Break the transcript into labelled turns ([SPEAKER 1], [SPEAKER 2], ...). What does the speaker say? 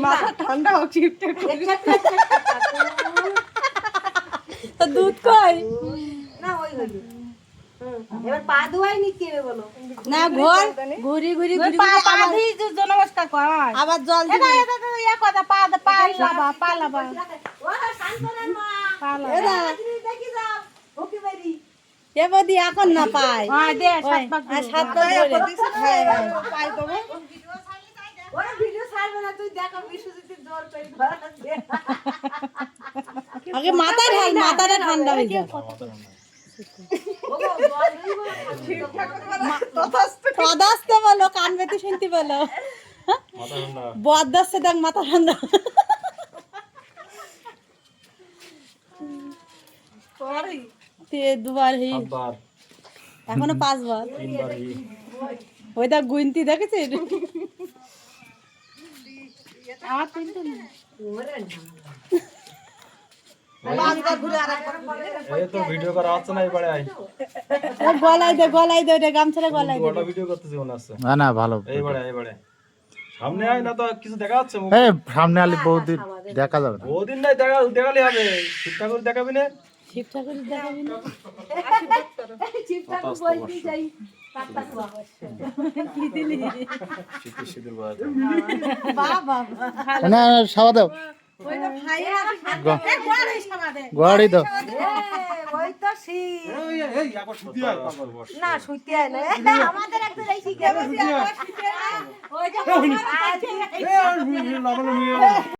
[SPEAKER 1] মাথা ঠান্ডা হোক শিফটে
[SPEAKER 2] তো দুধ কই
[SPEAKER 3] না ওই হলো এবার পা ধোয়াই নি কে বলো
[SPEAKER 2] না ঘর ঘুরি ঘুরি ঘুরি
[SPEAKER 1] পা দিয়ে নমস্কার কর
[SPEAKER 2] আবার জল
[SPEAKER 1] এটা এটা তো ইয়া কথা পা লাবা
[SPEAKER 3] ও শান্তনের মা
[SPEAKER 2] পালা
[SPEAKER 3] এরা দেখি যাও ওকে বাড়ি
[SPEAKER 2] এ বদি এখন না পাই
[SPEAKER 1] হ্যাঁ দে
[SPEAKER 2] সাত পাক
[SPEAKER 1] পাই কবে
[SPEAKER 3] ওরা ভিডিও ছাড়বে না তুই দেখো বিশ্বজিৎ জোর করে ধরা দে
[SPEAKER 2] আগে মাথাটা ঠান্ডা হয়ে যায়
[SPEAKER 3] ওগো জল দিব
[SPEAKER 2] তদাস্তে বলো কান বেতে শুনতে বলো বদাস্তে দেখ মাথা ঠান্ডা
[SPEAKER 1] পরে
[SPEAKER 2] তে দুবার হি এখনো 5 বার ওই দা গুইন্তি দেখেছিস
[SPEAKER 1] আমার তিনটে
[SPEAKER 3] ওরে
[SPEAKER 4] এই তো ভিডিও করা হচ্ছে না এবারে আই
[SPEAKER 2] গলায় দে ওটা গামছাটা গলায় দে
[SPEAKER 4] ওটা ভিডিও করতেছি মনে আছে
[SPEAKER 5] না না ভালো
[SPEAKER 4] এইবারে সামনে আয় না তো কিছু দেখা যাচ্ছে মুখ
[SPEAKER 5] এই সামনে আলি বহুদিন দেখা যাবে না
[SPEAKER 4] ওদিন নাই দেখালে হবে ঠিকঠাক করে দেখাবি না
[SPEAKER 2] শিবটা করে দেখাবি না
[SPEAKER 3] চিপটা বলতে যাই কাটটা খাওয়া
[SPEAKER 2] কি দিলি
[SPEAKER 4] শীতের শীতের বাদ
[SPEAKER 2] বাবা
[SPEAKER 5] না সাবা দাও
[SPEAKER 2] ওইটা ভাই
[SPEAKER 5] গোয়াড়ি দাও
[SPEAKER 3] ওই তো শীত
[SPEAKER 4] এই আবার সত্যি
[SPEAKER 3] না শুইতে আয় না আমাদের একদম এই শিখে
[SPEAKER 4] এই